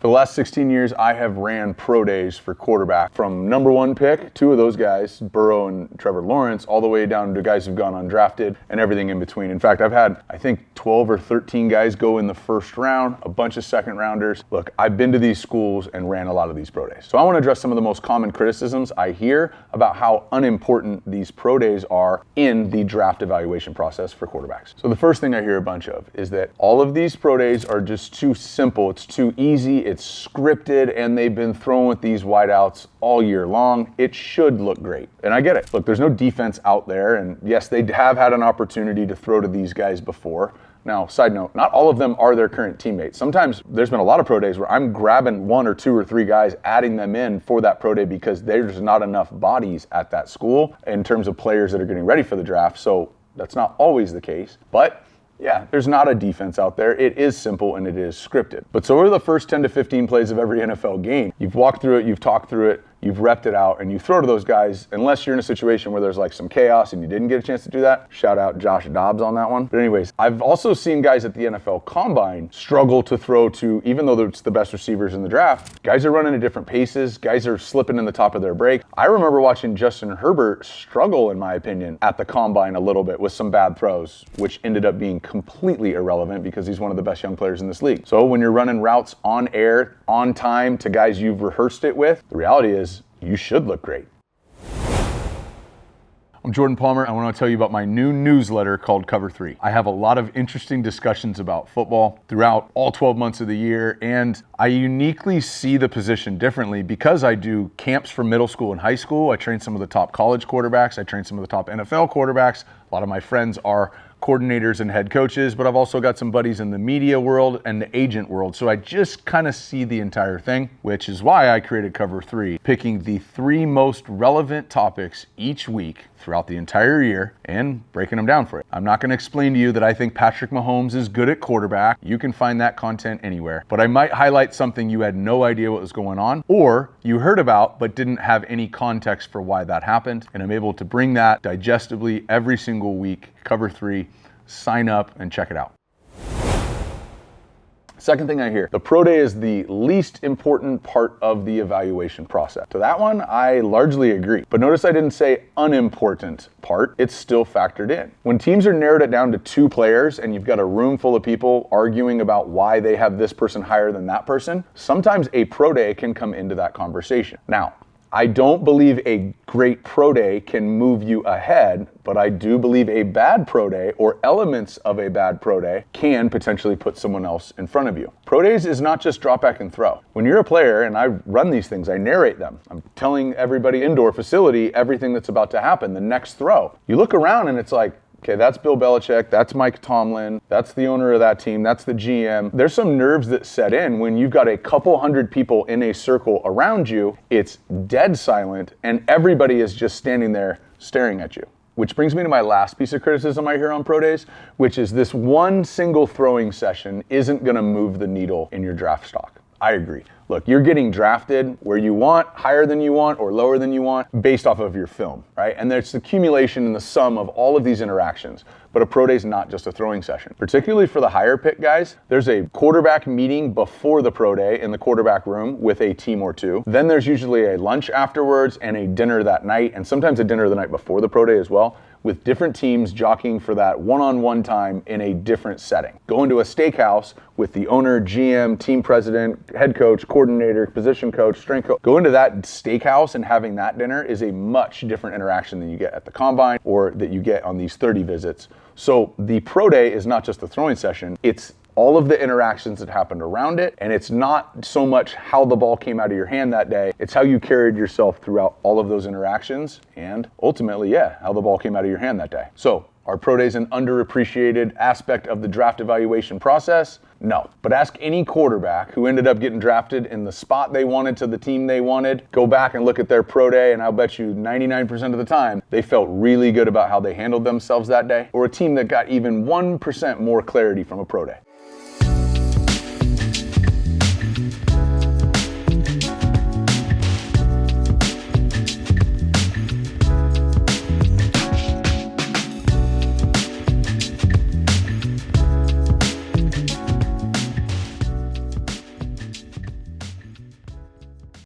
For the last 16 years, I have ran pro days for quarterback from number one pick, two of those guys, Burrow and Trevor Lawrence, all the way down to guys who've gone undrafted and everything in between. In fact, I've had, I think, 12 or 13 guys go in the first round, a bunch of second rounders. Look, I've been to these schools and ran a lot of these pro days. So I want to address some of the most common criticisms I hear about how unimportant these pro days are in the draft evaluation process for quarterbacks. So the first thing I hear a bunch of is that all of these pro days are just too simple, it's too easy, it's scripted, and they've been thrown with these wideouts all year long. It should look great. And I get it. Look, there's no defense out there, and yes, they have had an opportunity to throw to these guys before. Now, side note, not all of them are their current teammates. Sometimes there's been a lot of pro days where I'm grabbing one or two or three guys, adding them in for that pro day because there's not enough bodies at that school in terms of players that are getting ready for the draft. So that's not always the case, but yeah, there's not a defense out there. It is simple and it is scripted. But so are the first 10 to 15 plays of every NFL game. You've walked through it, you've talked through it, you've repped it out, and you throw to those guys, unless you're in a situation where there's like some chaos and you didn't get a chance to do that. Shout out Josh Dobbs on that one. But anyways, I've also seen guys at the NFL Combine struggle to throw to, even though it's the best receivers in the draft, guys are running at different paces, guys are slipping in the top of their break. I remember watching Justin Herbert struggle, in my opinion, at the Combine a little bit with some bad throws, which ended up being completely irrelevant because he's one of the best young players in this league. So when you're running routes on air, on time to guys you've rehearsed it with, the reality is you should look great. I'm Jordan Palmer. I want to tell you about my new newsletter called Cover 3. I have a lot of interesting discussions about football throughout all 12 months of the year, and I uniquely see the position differently because I do camps for middle school and high school. I train some of the top college quarterbacks. I train some of the top NFL quarterbacks. A lot of my friends are coordinators and head coaches, but I've also got some buddies in the media world and the agent world. So I just kind of see the entire thing, which is why I created Cover 3, picking the 3 most relevant topics each week throughout the entire year and breaking them down for you. I'm not going to explain to you that I think Patrick Mahomes is good at quarterback. You can find that content anywhere, but I might highlight something you had no idea what was going on, or you heard about but didn't have any context for why that happened. And I'm able to bring that digestibly every single week. Cover 3, sign up and check it out. Second thing I hear, the pro day is the least important part of the evaluation process. To that one, I largely agree. But notice I didn't say unimportant part, it's still factored in. When teams are narrowed it down to 2 players and you've got a room full of people arguing about why they have this person higher than that person, sometimes a pro day can come into that conversation. Now, I don't believe a great pro day can move you ahead, but I do believe a bad pro day or elements of a bad pro day can potentially put someone else in front of you. Pro days is not just drop back and throw. When you're a player, and I run these things, I narrate them. I'm telling everybody indoor facility everything that's about to happen, the next throw. You look around and it's like, okay, that's Bill Belichick, that's Mike Tomlin, that's the owner of that team, that's the GM. There's some nerves that set in when you've got a couple hundred people in a circle around you, it's dead silent, and everybody is just standing there staring at you. Which brings me to my last piece of criticism I hear on pro days, which is this one single throwing session isn't gonna move the needle in your draft stock. I agree. Look, you're getting drafted where you want, higher than you want, or lower than you want, based off of your film, right? And there's the accumulation and the sum of all of these interactions. But a pro day is not just a throwing session. Particularly for the higher pick guys, there's a quarterback meeting before the pro day in the quarterback room with a team or 2. Then there's usually a lunch afterwards and a dinner that night, and sometimes a dinner the night before the pro day as well, with different teams jockeying for that one-on-one time in a different setting. Going to a steakhouse with the owner, GM, team president, head coach, coordinator, position coach, strength coach. Going to that steakhouse and having that dinner is a much different interaction than you get at the Combine or that you get on these 30 visits. So the pro day is not just the throwing session, it's all of the interactions that happened around it, and it's not so much how the ball came out of your hand that day, it's how you carried yourself throughout all of those interactions, and ultimately, how the ball came out of your hand that day. So, are pro days an underappreciated aspect of the draft evaluation process? No. But ask any quarterback who ended up getting drafted in the spot they wanted to the team they wanted, go back and look at their pro day, and I'll bet you 99% of the time, they felt really good about how they handled themselves that day, or a team that got even 1% more clarity from a pro day.